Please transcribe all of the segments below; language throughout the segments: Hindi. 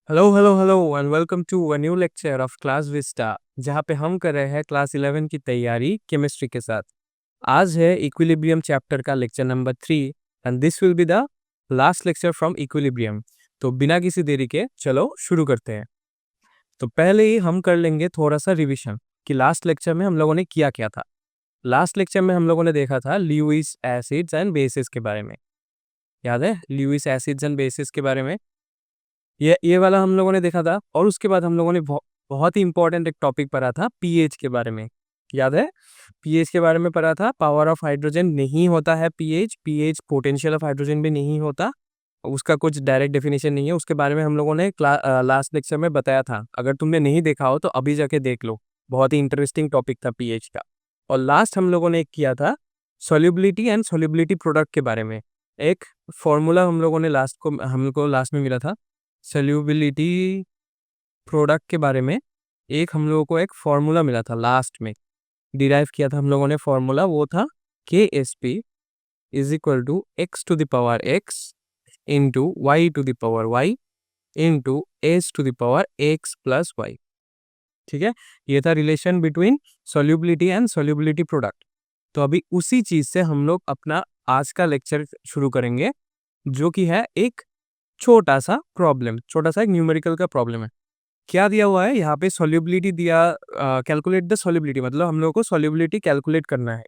Hello hello hello and welcome to a new lecture of Class Vista, जहाँ पे हम कर रहे हैं क्लास 11 की तैयारी केमिस्ट्री के साथ। आज है इक्विलिब्रियम चैप्टर का lecture number 3 and this will be the last lecture from equilibrium. तो बिना किसी देरी के चलो शुरू करते हैं। तो पहले ही हम कर लेंगे थोड़ा सा रिवीजन कि लास्ट लेक्चर में हम लोगों ने किया क्या था। लास्ट लेक्चर में हम लोगों ने देखा था ल्यूइस एसिड्स एंड बेसिस के बारे में। याद है ल्यूइस एसिड्स एंड बेसिस के बारे में? ये वाला हम लोगों ने देखा था। और उसके बाद हम लोगों ने बहुत ही इंपॉर्टेंट एक टॉपिक पढ़ा था पीएच के बारे में। याद है? पीएच के बारे में पढ़ा था। पावर ऑफ हाइड्रोजन नहीं होता है pH. PH potential of hydrogen भी नहीं होता। उसका कुछ डायरेक्ट डेफिनेशन नहीं है। उसके बारे में हम लोगों ने लास्ट लेक्चर में बताया था। अगर तुमने नहीं देखा हो तो अभी जाके देख लो। बहुत ही इंटरेस्टिंग टॉपिक था पीएच का। और लास्ट हम लोगों ने एक किया था सोल्यूबिलिटी एंड सोल्यूबिलिटी प्रोडक्ट के बारे में। एक फॉर्मूला हम लोगों ने हमको लास्ट में मिला था सोल्यूबिलिटी प्रोडक्ट के बारे में। एक हम लोगों को एक फॉर्मूला मिला था लास्ट में, डिराइव किया था हम लोगों ने फॉर्मूला। वो था K S P is equal to X to the power X into Y to the power Y into S to the power X plus Y. ठीक है, ये था relation between solubility and solubility product. तो अभी उसी चीज से हम लोग अपना आज का लेक्चर शुरू करेंगे, जो कि है एक छोटा सा प्रॉब्लम, छोटा सा एक न्यूमेरिकल का प्रॉब्लम है। क्या दिया हुआ है यहाँ पे? सोल्यूबिलिटी दिया, कैलकुलेट द सोल्यूबिलिटी, मतलब हम लोग को सोल्यूबिलिटी कैलकुलेट करना है।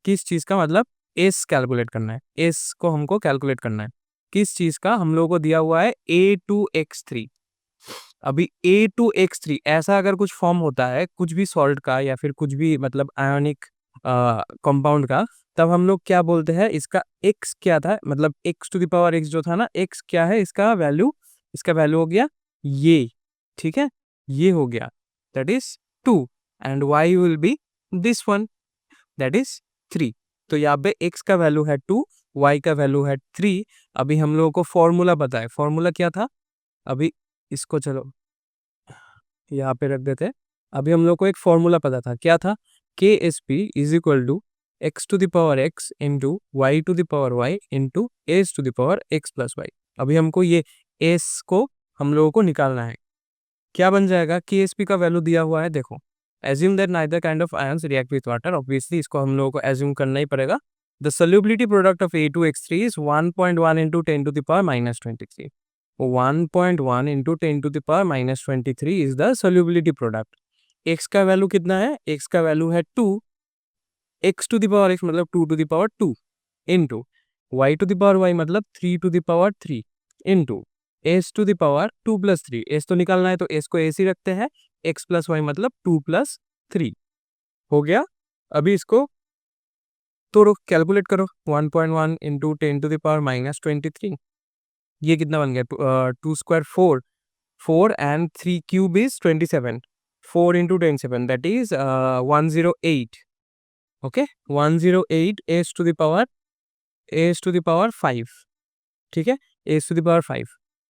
किस चीज का? मतलब एस कैलकुलेट करना है। एस को हमको कैलकुलेट करना है। किस चीज का? हम लोगों को दिया हुआ है A2X3। अभी A2X3 ऐसा अगर कुछ फॉर्म होता है कुछ भी सॉल्ट का या फिर कुछ भी मतलब आयोनिक कंपाउंड का, तब हम लोग क्या बोलते हैं? इसका x क्या था, मतलब x to the power x जो था ना, x क्या है इसका वैल्यू? इसका वैल्यू हो गया ये। ठीक है, ये हो गया, that is 2 and y will be this one, that is 3। तो यहाँ पे x का वैल्यू है 2, y का वैल्यू है 3। अभी हम लोगों को फॉर्मूला पता है। फॉर्मूला क्या था? अभी इसको चलो यहाँ पे रख देते हैं। अभी हम लोग को एक फॉर्मूला पता था। क्या था? K S P is equal to X to the power X into Y to the power Y into S to the power X plus Y. अभी हमको ये एस को हम लोगों को निकालना है। क्या बन जाएगा? के एस पी का वैल्यू दिया हुआ है, देखो। Assume that neither kind of ions react with water. Obviously इसको हम लोगों को एज्यूम करना ही पड़ेगा। The solubility product of A2X3 is 1.1 into 10 to the power minus 23। 1.1 into 10 to the power minus 23 is the solubility product. X का वैल्यू कितना है? एक्स का वैल्यू है 2। X to the power X मतलब 2 to the power 2 into Y to the power Y मतलब 3 to the power 3 into S to the power 2 plus 3। S तो निकालना है तो एस को एस ही रखते हैं। एक्स प्लस वाई मतलब 2 प्लस 3 हो गया। अभी इसको तो कैलकुलेट करो। 1.1 into 10 to the power minus 23, ये कितना बन गया? 2 square 4, 4 and 3 cube is 27। 4 into 10 7 that is 108। Okay, 108 as to the power 5। ठीक है, एस टू द पावर 5।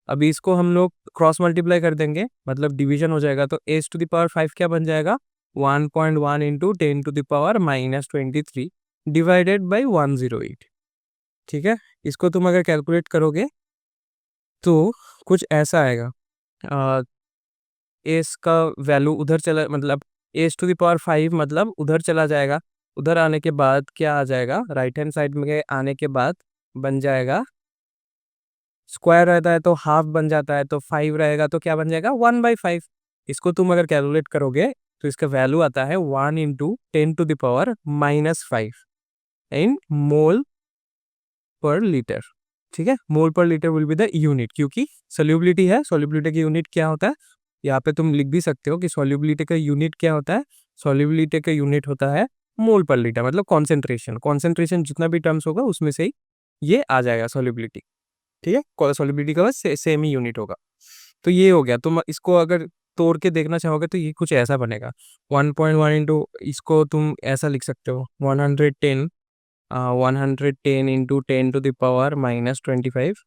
अभी इसको हम लोग क्रॉस मल्टीप्लाई कर देंगे, मतलब डिवीजन हो जाएगा। तो एस टू द पावर 5 क्या बन जाएगा? 1.1 into 10 to the power minus 23 divided by 108। ठीक है, इसको तुम अगर कैलकुलेट करोगे तो कुछ ऐसा आएगा। एस का वैल्यू उधर चला, मतलब एस टू द पावर 5 मतलब उधर चला जाएगा। उधर आने के बाद क्या आ जाएगा? राइट हैंड साइड में आने के बाद बन जाएगा, स्क्वायर रहता है तो हाफ बन जाता है, तो 5 रहेगा तो क्या बन जाएगा? 1/5। इसको तुम अगर कैलकुलेट करोगे तो इसका वैल्यू आता है 1 into 10 to the power minus 5 in mole per litre. ठीक है, mole per litre will be the unit, क्योंकि सोल्यूबिलिटी है। सोल्यूबिलिटी की यूनिट क्या होता है? यहाँ पे तुम लिख भी सकते हो कि सोल्यूबिलिटी का यूनिट क्या होता है। सोल्यूबिलिटी का यूनिट होता है मोल पर लीटर, मतलब कॉन्सेंट्रेशन। कॉन्सेंट्रेशन जितना भी टर्म्स होगा उसमें से ही ये आ जाएगा सोल्यूबिलिटी। ठीक है, सोल्यूबिलिटी का बस सेम ही यूनिट होगा। तो ये हो गया। तुम इसको अगर तोड़ के देखना चाहोगे तो ये कुछ ऐसा बनेगा। 1.1 इंटू, इसको तुम ऐसा लिख सकते हो 110, 110 into 10 to the power minus 25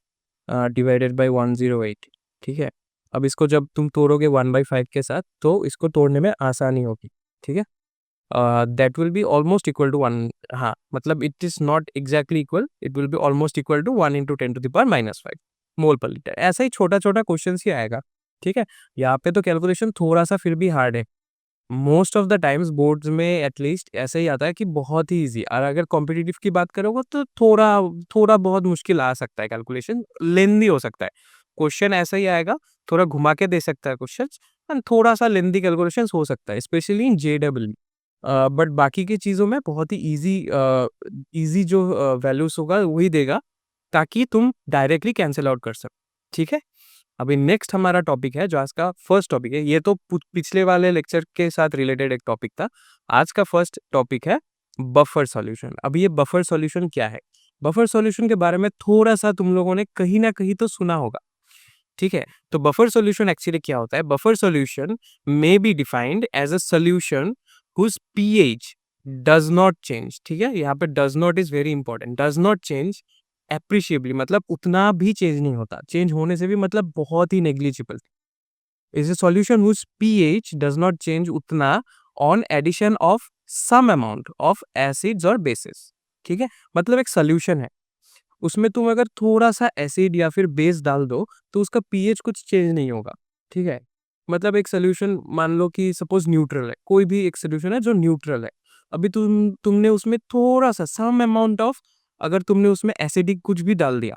divided by 108। ठीक है, अब इसको जब तुम तोड़ोगे 1/5 के साथ तो इसको तोड़ने में आसानी होगी। ठीक है, that will be almost equal to 1। हाँ, मतलब it is not exactly equal, it will be almost equal to 1 into 10 to the power minus 5 mole per litre. ऐसा ही छोटा छोटा क्वेश्चन ही आएगा। ठीक है, यहाँ पे तो कैलकुलेशन थोड़ा सा फिर भी हार्ड है। Most of the times boards में एटलीस्ट ऐसा ही आता है कि बहुत ही इजी, और अगर कॉम्पिटिटिव की बात करोगे तो थोड़ा थोड़ा बहुत मुश्किल आ सकता है, कैलकुलेशन लेंदी हो सकता है। क्वेश्चन ऐसा ही आएगा, थोड़ा घुमा के दे सकता है क्वेश्चन, एंड थोड़ा सा लेंदी कैलकुलेशन हो सकता है, स्पेशली इन जेडब्ल्यू। बट बाकी की चीज़ों में बहुत ही इजी इजी जो वैल्यूज होगा वही देगा, ताकि तुम डायरेक्टली कैंसिल आउट कर सको। ठीक है, अभी नेक्स्ट हमारा टॉपिक है, जो आज का फर्स्ट टॉपिक है। ये तो पिछले वाले लेक्चर के साथ रिलेटेड एक टॉपिक था। आज का फर्स्ट टॉपिक है बफर सॉल्यूशन। अब ये बफर सॉल्यूशन क्या है? बफर सॉल्यूशन के बारे में थोड़ा सा तुम लोगों ने कहीं ना कहीं तो सुना होगा। ठीक है, तो बफर सॉल्यूशन एक्चुअली क्या होता है? Buffer solution may be defined as a solution whose pH does not change। ठीक है, यहाँ पे does not is very important, does not change appreciably, मतलब उतना भी चेंज नहीं होता, चेंज होने से भी मतलब बहुत ही negligible. is a solution whose pH does not change उतना on addition of some amount of acids or bases। ठीक है, मतलब एक सोल्यूशन है, उसमें तुम अगर थोड़ा सा एसिड या फिर बेस डाल दो तो उसका पीएच कुछ चेंज नहीं होगा। ठीक है, मतलब एक सोल्यूशन मान लो कि सपोज न्यूट्रल है, कोई भी एक सोल्यूशन है जो न्यूट्रल है। अभी तुमने उसमें थोड़ा सा सम अमाउंट ऑफ, अगर तुमने उसमें एसिडिक कुछ भी डाल दिया,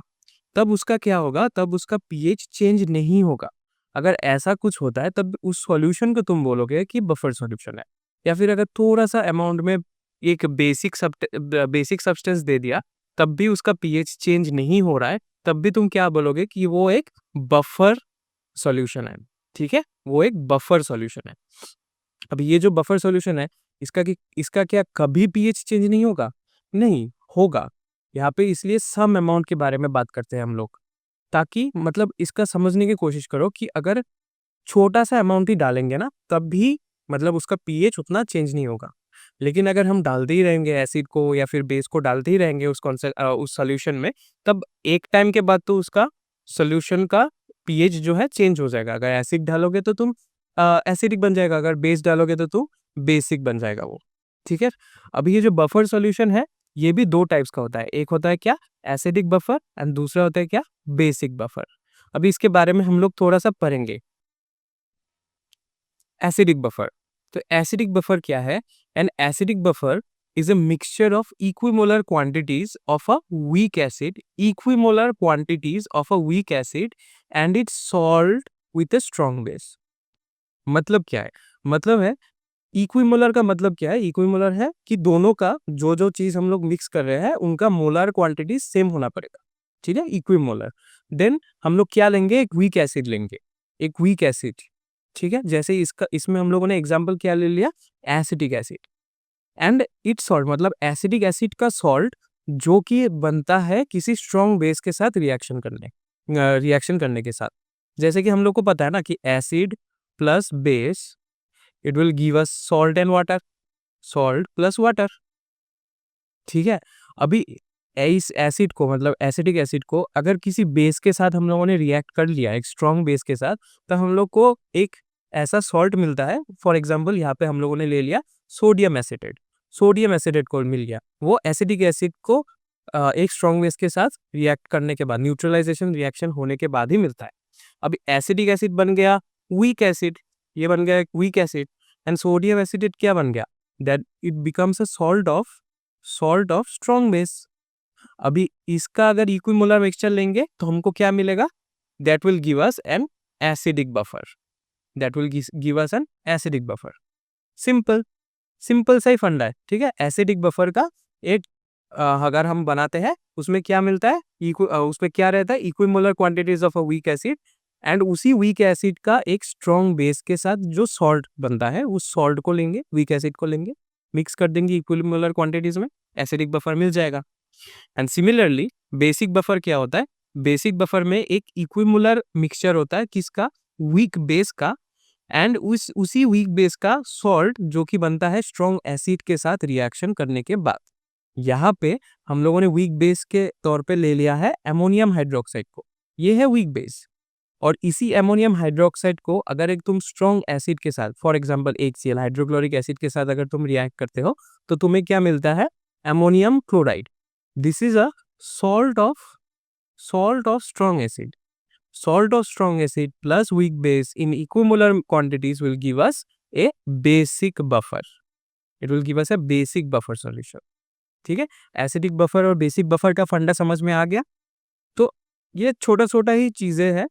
तब उसका क्या होगा? तब उसका पीएच चेंज नहीं होगा। अगर ऐसा कुछ होता है तब उस सॉल्यूशन को तुम बोलोगे कि बफर सॉल्यूशन है। या फिर अगर थोड़ा सा अमाउंट में एक बेसिक सब्सटेंस दे दिया, तब भी उसका पीएच चेंज नहीं हो रहा है, तब भी तुम क्या बोलोगे? कि वो एक बफर सॉल्यूशन है। ठीक है, वो एक बफर सॉल्यूशन है। अब ये जो बफर सॉल्यूशन है, इसका क्या कभी पीएच चेंज नहीं होगा? नहीं होगा। यहाँ पे इसलिए सम अमाउंट के बारे में बात करते हैं हम लोग, ताकि मतलब इसका समझने की कोशिश करो कि अगर छोटा सा अमाउंट ही डालेंगे ना, तब भी मतलब उसका पीएच उतना चेंज नहीं होगा। लेकिन अगर हम डालते ही रहेंगे एसिड को या फिर बेस को डालते ही रहेंगे उस सॉल्यूशन में, तब एक टाइम के बाद तो उसका सॉल्यूशन का पीएच जो है चेंज हो जाएगा। अगर एसिड डालोगे तो तुम एसिडिक बन जाएगा, अगर बेस डालोगे तो तुम बेसिक बन जाएगा वो। ठीक है, अभी ये जो बफर सॉल्यूशन है, ये भी दो टाइप्स का होता है। एक होता है क्या? एसिडिक बफर, एंड दूसरा होता है क्या? Basic buffer. अभी इसके बारे में हम लोग थोड़ा सा पढ़ेंगे। एसिडिक बफर, तो एसिडिक बफर क्या है? An acidic buffer is a mixture of equimolar quantities of a weak acid, and its salt with a strong base। मतलब क्या है? मतलब है इक्विमोलर का मतलब क्या है? इक्विमोलर है कि दोनों का जो जो चीज हम लोग मिक्स कर रहे हैं उनका मोलर क्वांटिटी सेम होना पड़ेगा। ठीक है, इक्विमोलर। देन हम लोग क्या लेंगे? एक वीक एसिड लेंगे, एक वीक एसिड। ठीक है, जैसे इसमें हम लोगों ने एग्जांपल क्या ले लिया? Acetic acid. And it's salt, मतलब एसिडिक एसिड का सॉल्ट जो कि बनता है किसी स्ट्रॉन्ग बेस के साथ रिएक्शन करने के साथ। जैसे कि हम लोग को पता है ना कि acid plus base, it will give us salt and water, salt plus water. ठीक है, अभी इस एसिड को, मतलब एसिडिक एसिड को अगर किसी बेस के साथ हम लोगों ने रिएक्ट कर लिया, एक स्ट्रॉन्ग बेस के साथ, तो हम लोग को एक ऐसा सॉल्ट मिलता है। फॉर एग्जाम्पल यहाँ पे हम लोगों ने ले लिया सोडियम एसिटेट, सोडियम एसिडेट को मिल गया। वो एसिडिक एसिड को एक स्ट्रॉन्ग बेस के साथ रिएक्ट करने के बाद, न्यूट्रलाइजेशन रिएक्शन होने के बाद ही मिलता है। अभी एसिडिक एसिड बन गया वीक एसिड, ये बन गया एक weak acid. And sodium acetate क्या बन गया? That it becomes a salt of strong base. अभी इसका अगर इक्विमोलर मिक्सचर लेंगे तो हमको क्या मिलेगा? That will give us an acidic buffer, that will give us an acidic buffer. Simple, simple सा ही फंडा है। ठीक है, एसिडिक बफर का एक अगर हम बनाते हैं, उसमें क्या मिलता है? उसमें क्या रहता है? Equimolar quantities of a weak acid, and उसी वीक एसिड का एक स्ट्रॉन्ग बेस के साथ जो सॉल्ट बनता है, उस सॉल्ट को लेंगे, वीक एसिड को लेंगे, मिक्स कर देंगे इक्विमोलर क्वांटिटीज में, एसिडिक बफर मिल जाएगा। एंड सिमिलरली बेसिक बफर क्या होता है? बेसिक बफर में एक इक्विमोलर मिक्सचर होता है, किसका? वीक बेस का, एंड उसी वीक बेस का सॉल्ट जो कि बनता है स्ट्रॉन्ग एसिड के साथ रिएक्शन करने के बाद। यहाँ पे हम लोगों ने वीक बेस के तौर पे ले लिया है अमोनियम हाइड्रोक्साइड को, ये है वीक बेस। और इसी अमोनियम हाइड्रोक्साइड को अगर एक तुम स्ट्रॉन्ग एसिड के साथ, for example HCl hydrochloric acid के साथ अगर तुम रिएक्ट करते हो, तो तुम्हें क्या मिलता है? Ammonium chloride. This is a salt of strong acid, salt or strong acid plus weak base in equimolar quantities will give us a basic buffer. It will give us a basic buffer solution. ठीक है, एसिडिक बफर और बेसिक बफर का फंडा समझ में आ गया। तो ये छोटा छोटा ही चीजें हैं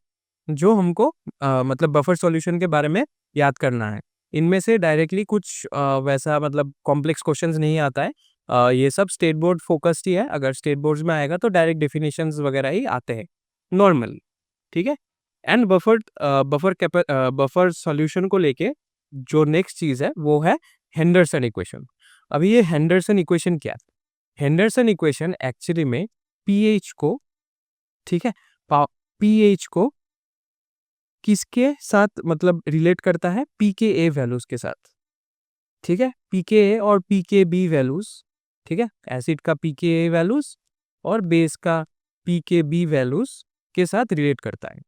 जो हमको मतलब बफर सॉल्यूशन के बारे में याद करना है। इनमें से डायरेक्टली कुछ वैसा मतलब कॉम्प्लेक्स क्वेश्चंस नहीं आता है। ये सब स्टेट बोर्ड फोकस्ड ही है। अगर स्टेट बोर्ड्स में आएगा तो डायरेक्ट डेफिनेशंस वगैरह ही आते हैं नॉर्मल। ठीक है, एंड बफर सॉल्यूशन को लेके जो नेक्स्ट चीज है वो है हेंडरसन इक्वेशन। अभी ये हेंडरसन इक्वेशन क्या है? हेंडरसन इक्वेशन एक्चुअली में पीएच को, ठीक है, पीएच को किसके साथ मतलब रिलेट करता है? पीकेए वैल्यूज के साथ। ठीक है, पीकेए और पीकेबी वैल्यूज। ठीक है, एसिड का पीकेए वैल्यूज और बेस का पीकेबी वैल्यूज के साथ रिलेट करता है।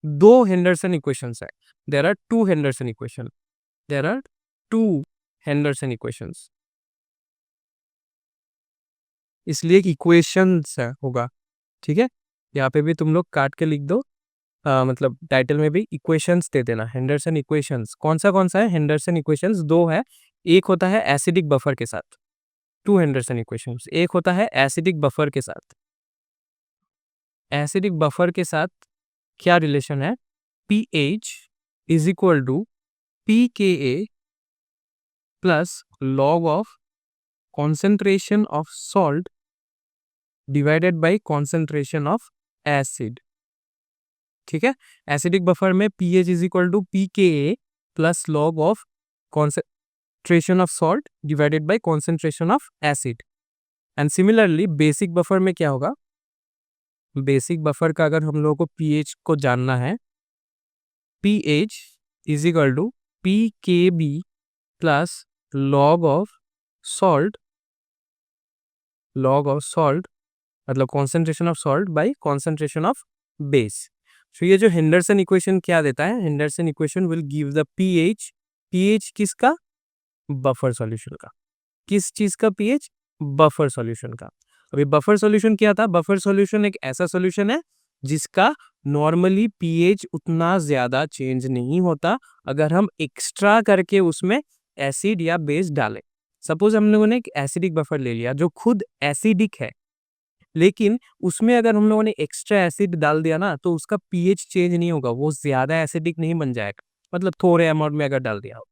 दो हेंडरसन इक्वेशंस है। There are two Henderson equation. There are two Henderson equations, इसलिए इक्वेशंस होगा। ठीक है, यहाँ पे भी तुम लोग काट के लिख दो। मतलब टाइटल में भी इक्वेशंस दे देना, हेंडरसन इक्वेशंस। कौन सा है हेंडरसन इक्वेशंस? दो है। एक होता है एसिडिक बफर के साथ, टू हेंडरसन इक्वेशंस। एक होता है एसिडिक बफर के साथ। एसिडिक बफर के साथ क्या रिलेशन है? PH is equal to pKa plus log of concentration of salt divided by concentration of acid. ठीक है, एसिडिक बफर में pH is equal to pKa plus log of concentration of salt divided by concentration of acid. And similarly basic buffer में क्या होगा? बेसिक बफर का अगर हम लोगों को pH को जानना है, pH is equal to pKb plus log of salt मतलब concentration of salt by concentration of base. तो ये जो हेंडरसन इक्वेशन क्या देता है? Henderson equation will give the pH किसका? बफर सॉल्यूशन का। किस चीज का पीएच? बफर सॉल्यूशन का। अभी बफर सॉल्यूशन क्या था? बफर सॉल्यूशन एक ऐसा सॉल्यूशन है जिसका नॉर्मली पीएच उतना ज्यादा चेंज नहीं होता अगर हम एक्स्ट्रा करके उसमें एसिड या बेस डालें। सपोज हम लोगों ने एक एसिडिक बफर ले लिया जो खुद एसिडिक है, लेकिन उसमें अगर हम लोगों ने एक्स्ट्रा एसिड डाल दिया ना तो उसका पीएच चेंज नहीं होगा, वो ज्यादा एसिडिक नहीं बन जाएगा। मतलब थोड़े अमाउंट में अगर डाल दिया हो,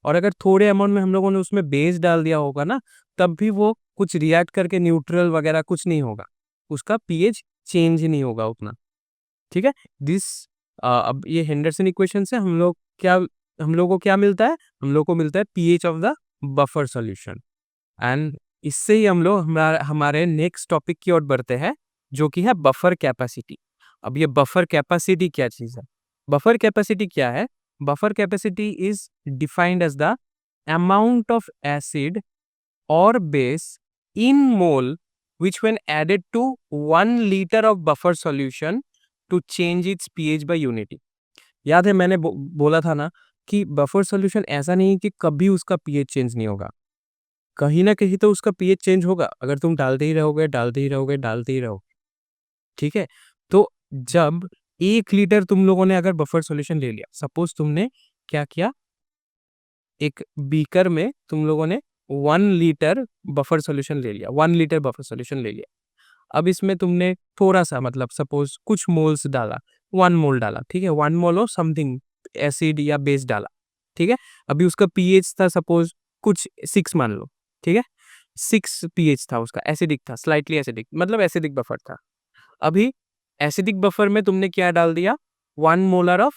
और अगर थोड़े अमाउंट में हम लोगों ने उसमें बेस डाल दिया होगा ना, तब भी वो कुछ रिएक्ट करके न्यूट्रल वगैरह कुछ नहीं होगा, उसका पीएच चेंज नहीं होगा उतना। ठीक है, अब ये हेंडरसन इक्वेशन से हम लोग को क्या मिलता है? हम लोग को मिलता है pH of the buffer solution. And इससे ही हम लोग हमारे नेक्स्ट टॉपिक की ओर बढ़ते हैं जो कि है बफर कैपेसिटी। अब ये बफर कैपेसिटी क्या चीज है? बफर कैपेसिटी क्या है? Buffer capacity is defined as the amount of acid और base in mole which when added to 1 liter of buffer solution to change its pH by unity। याद है मैंने बोला था ना कि बफर सॉल्यूशन ऐसा नहीं है कि कभी उसका पीएच चेंज नहीं होगा, कहीं ना कहीं तो उसका पीएच चेंज होगा अगर तुम डालते ही रहोगे। ठीक है, तो जब 1 लीटर तुम लोगों ने अगर बफर सॉल्यूशन ले लिया, सपोज तुमने क्या किया, एक बीकर में तुम लोगों ने 1 लीटर बफर सॉल्यूशन ले लिया, 1 लीटर बफर सॉल्यूशन ले लिया। अब इसमें तुमने थोड़ा सा मतलब सपोज कुछ मोल्स डाला, 1 मोल डाला। ठीक है, 1 मोल और समथिंग एसिड या बेस डाला। ठीक है, अभी उसका पीएच था सपोज कुछ 6 मान लो। ठीक है, 6 पीएच था उसका, एसिडिक था, स्लाइटली एसिडिक, मतलब एसिडिक बफर था। अभी एसिडिक बफर में तुमने क्या डाल दिया? 1 मोलर ऑफ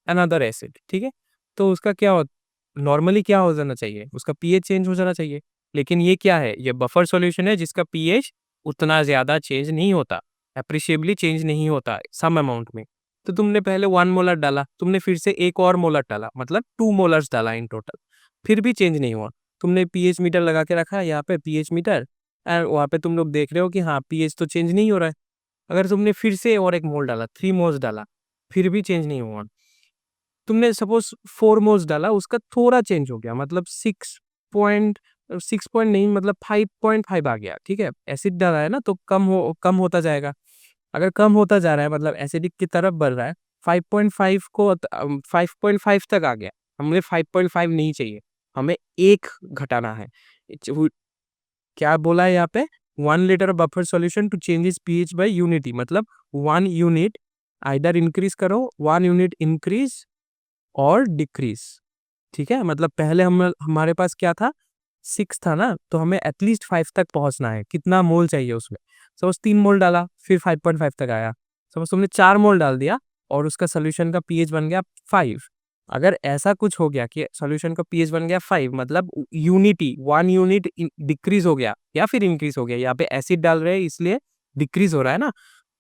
अनदर एसिड। ठीक है, तो उसका क्या हो, नॉर्मली क्या हो जाना चाहिए? उसका पीएच चेंज हो जाना चाहिए। लेकिन ये क्या है? ये बफर सॉल्यूशन है जिसका पीएच उतना ज्यादा चेंज नहीं होता, अप्रिशिएबली चेंज नहीं होता सम अमाउंट में। तो तुमने पहले 1 मोलर डाला, तुमने फिर से एक और मोलर डाला, मतलब 2 मोलर्स डाला इन टोटल, फिर भी चेंज नहीं हुआ। तुमने पीएच मीटर लगा के रखा है यहाँ पे, पीएच मीटर, और वहाँ पे तुम लोग देख रहे हो कि हाँ पीएच तो चेंज नहीं हो रहा है। अगर तुमने फिर से और एक मोल डाला, 3 मोल्स डाला, फिर भी चेंज नहीं हुआ। तुमने सपोज 4 मोल्स डाला, उसका थोड़ा चेंज हो गया, मतलब 6 पॉइंट नहीं, मतलब 5.5 आ गया। ठीक है, एसिड डाला है ना तो कम होता जाएगा। अगर कम होता जा रहा है मतलब एसिडिक की तरफ बढ़ रहा है, 5.5 को 5.5 तक आ गया, हमें 5.5 नहीं चाहिए, हमें 1 घटाना है। क्या बोला है यहाँ पे, 1 litre buffer solution to changes pH by unity, मतलब 1 यूनिट आइदर इंक्रीज करो, 1 यूनिट इंक्रीज और डिक्रीज। ठीक है, मतलब पहले हमारे पास क्या था, 6 था ना, तो हमें एटलीस्ट 5 तक पहुंचना है। कितना मोल चाहिए उसमें, सपोज 3 मोल डाला, फिर 5.5 तक आया। सपोज तुमने 4 मोल डाल दिया और उसका सोल्यूशन का पीएच बन गया 5। अगर ऐसा कुछ हो गया कि सॉल्यूशन का पीएच बन गया 5, मतलब यूनिटी 1 यूनिट डिक्रीज हो गया या फिर इंक्रीज हो गया, यहाँ पे एसिड डाल रहे हैं इसलिए डिक्रीज हो रहा है ना,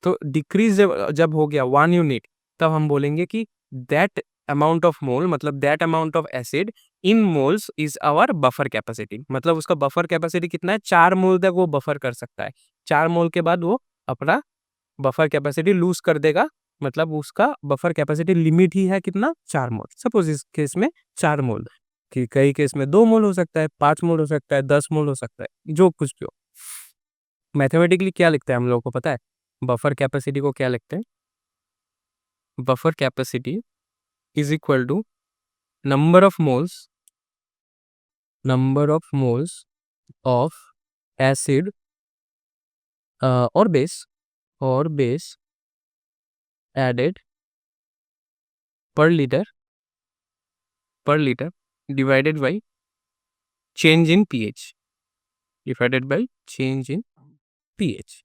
तो डिक्रीज जब जब हो गया 1 यूनिट, तब हम बोलेंगे कि दैट अमाउंट ऑफ मोल, मतलब that amount of acid in moles is our buffer capacity. मतलब उसका बफर कैपेसिटी कितना है, 4 मोल तक वो बफर कर सकता है। 4 मोल के बाद वो अपना बफर कैपेसिटी लूज कर देगा, मतलब उसका बफर कैपेसिटी लिमिट ही है कितना, 4 मोल। सपोज इस केस में 4 मोल, कि कई केस में 2 मोल हो सकता है, 5 मोल हो सकता है, 10 मोल हो सकता है, जो कुछ भी हो। मैथमेटिकली क्या लिखते हैं हम लोगों को पता है, बफर कैपेसिटी को क्या लिखते हैं, buffer capacity is equal to number of moles, number of moles of acid और base added per litre divided by change in pH, divided by change in pH.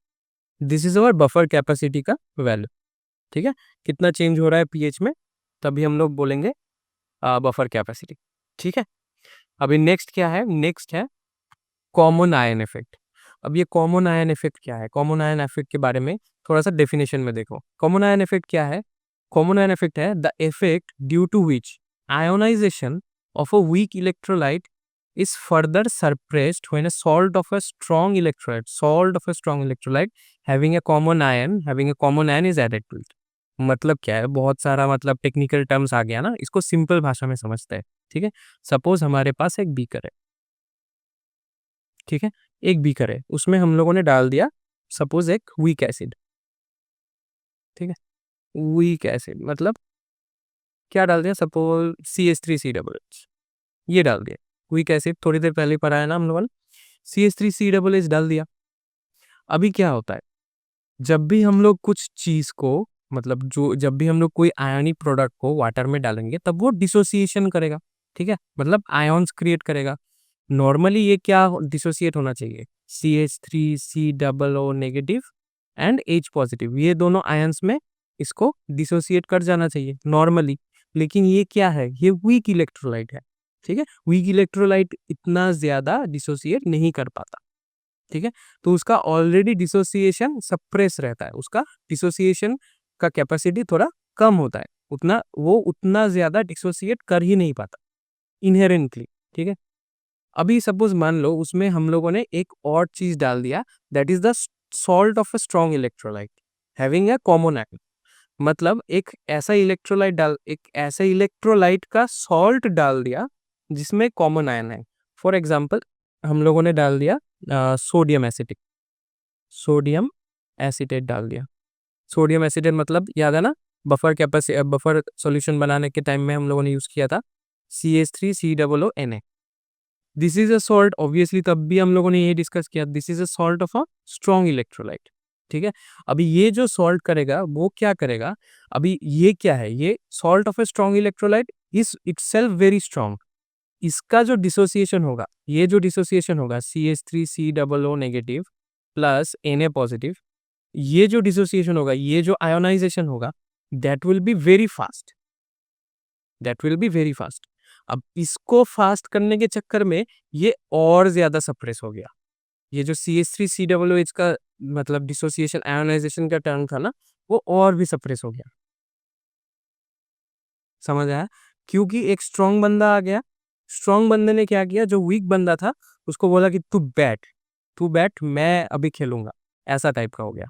This is our buffer capacity का वैल्यू। ठीक है, कितना चेंज हो रहा है पीएच में, तभी हम लोग बोलेंगे बफर कैपेसिटी। ठीक है, अभी नेक्स्ट क्या है, नेक्स्ट है कॉमन आयन इफेक्ट। अब ये कॉमन आयन इफेक्ट क्या है, कॉमन आयन इफेक्ट के बारे में थोड़ा सा डेफिनेशन में देखो। कॉमन आयन इफेक्ट क्या है, कॉमन आयन इफेक्ट है the effect due to which ionization of a weak electrolyte is further suppressed when a salt of a strong electrolyte having a common ion is added to it। मतलब क्या है, बहुत सारा मतलब टेक्निकल टर्म्स आ गया ना, इसको सिंपल भाषा में समझते हैं। ठीक है, सपोज हमारे पास एक बीकर है, ठीक है, एक बीकर है, उसमें हम लोगों ने डाल दिया सपोज एक वीक एसिड। ठीक है, वीक एसिड मतलब क्या डाल दिया, सपोज CH3CH ये डाल दिया, वीक एसिड थोड़ी देर पहले पढ़ा है ना हम लोगों ने, CH3CH डाल दिया। अभी क्या होता है, जब भी हम लोग कुछ चीज को, मतलब जो जब भी हम लोग कोई आयनिक प्रोडक्ट को वाटर में डालेंगे तब वो डिसोसिएशन करेगा। ठीक है, मतलब आयन्स क्रिएट करेगा। नॉर्मली ये क्या डिसोसिएट होना चाहिए, CH3COO negative and H positive, ये दोनों आयन्स में इसको डिसोसिएट कर जाना चाहिए नॉर्मली। लेकिन ये क्या है, ये वीक इलेक्ट्रोलाइट है। ठीक है, वीक इलेक्ट्रोलाइट इतना ज्यादा डिसोसिएट नहीं कर पाता। ठीक है, तो उसका ऑलरेडी डिसोसिएशन सप्रेस रहता है, उसका डिसोसिएशन का कैपेसिटी थोड़ा कम होता है, उतना ज्यादा डिसोसिएट कर ही नहीं पाता इनहेरेंटली। ठीक है, अभी सपोज मान लो उसमें हम लोगों ने एक और चीज डाल दिया, that is the salt of a strong electrolyte having a common ion. मतलब एक ऐसा इलेक्ट्रोलाइट का सॉल्ट डाल दिया जिसमें कॉमन आयन है। फॉर एग्जाम्पल हम लोगों ने डाल दिया सोडियम एसिटेट डाल दिया। सोडियम एसिटेट मतलब याद है ना, बफर सॉल्यूशन बनाने के टाइम में हम लोगों ने यूज किया था CH3COO this is a salt, obviously तब भी हम लोगों ने ये डिस्कस किया, this is a salt of a strong electrolyte. ठीक है, अभी ये जो सॉल्ट करेगा वो क्या करेगा, अभी ये क्या है, ये salt of a strong electrolyte is itself very strong. इसका जो डिसोसिएशन होगा, ये जो डिसोसिएशन होगा CH3COO negative plus Na positive, ये जो डिसोसिएशन होगा, ये जो आयोनाइजेशन होगा, that will be very fast, that will be very fast. अब इसको फास्ट करने के चक्कर में ये और ज्यादा सप्रेस हो गया। ये जो CH3COOH का मतलब डिसोसिएशन आयोनाइजेशन का टर्म था ना, वो और भी सप्रेस हो गया। समझ आया, क्योंकि एक स्ट्रॉन्ग बंदा आ गया, स्ट्रॉन्ग बंदे ने क्या किया, जो वीक बंदा था उसको बोला कि तू बैठ मैं अभी खेलूंगा, ऐसा टाइप का हो गया।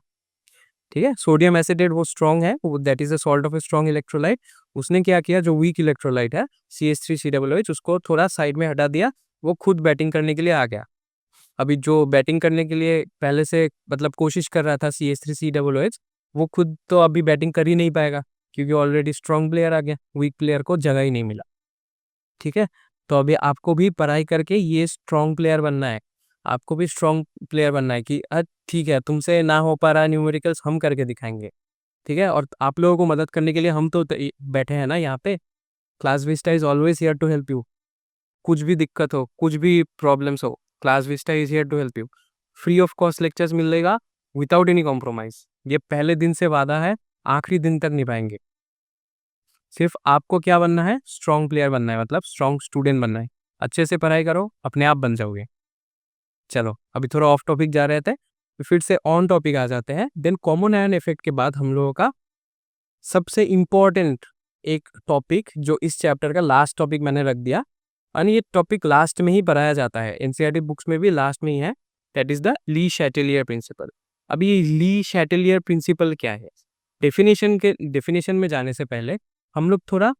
ठीक है, सोडियम एसिटेट वो स्ट्रॉन्ग है, that is a salt of a strong electrolyte. उसने क्या किया, जो वीक इलेक्ट्रोलाइट है CH3COOH उसको थोड़ा साइड में हटा दिया, वो खुद बैटिंग करने के लिए आ गया। अभी जो बैटिंग करने के लिए पहले से मतलब कोशिश कर रहा था CH3COOH, वो खुद तो अभी बैटिंग कर ही नहीं पाएगा, क्योंकि ऑलरेडी स्ट्रांग प्लेयर आ गया, वीक प्लेयर को जगह ही नहीं मिला। ठीक है, तो अभी आपको भी पढ़ाई करके ये स्ट्रांग प्लेयर बनना है, आपको भी स्ट्रांग प्लेयर बनना है कि ठीक है तुमसे ना हो पा रहा न्यूमेरिकल्स, हम करके दिखाएंगे। ठीक है, और आप लोगों को मदद करने के लिए हम तो बैठे हैं ना यहाँ पे। Class Vista is always here to help you. कुछ भी दिक्कत हो, कुछ भी प्रॉब्लम्स हो, Class Vista is here to help you. Free of cost lectures मिलेगा विदाउट एनी कॉम्प्रोमाइज। ये पहले दिन से वादा है, आखिरी दिन तक निभाएंगे। सिर्फ आपको क्या बनना है, स्ट्रॉन्ग प्लेयर बनना है, मतलब स्ट्रॉन्ग स्टूडेंट बनना है। अच्छे से पढ़ाई करो, अपने आप बन जाओगे। चलो अभी थोड़ा ऑफ टॉपिक जा रहे थे, फिर से ऑन टॉपिक आ जाते हैं। देन कॉमन आयन इफेक्ट के बाद हम लोगों का सबसे इम्पोर्टेंट एक टॉपिक, जो इस चैप्टर का लास्ट टॉपिक मैंने रख दिया, और ये टॉपिक लास्ट में ही पढ़ाया जाता है, एनसीईआरटी बुक्स में भी लास्ट में ही है। That is the Le Chatelier principle. अभी ये ली शैटेलियर प्रिंसिपल क्या है, डेफिनेशन में जाने से पहले हम लोग थोड़ा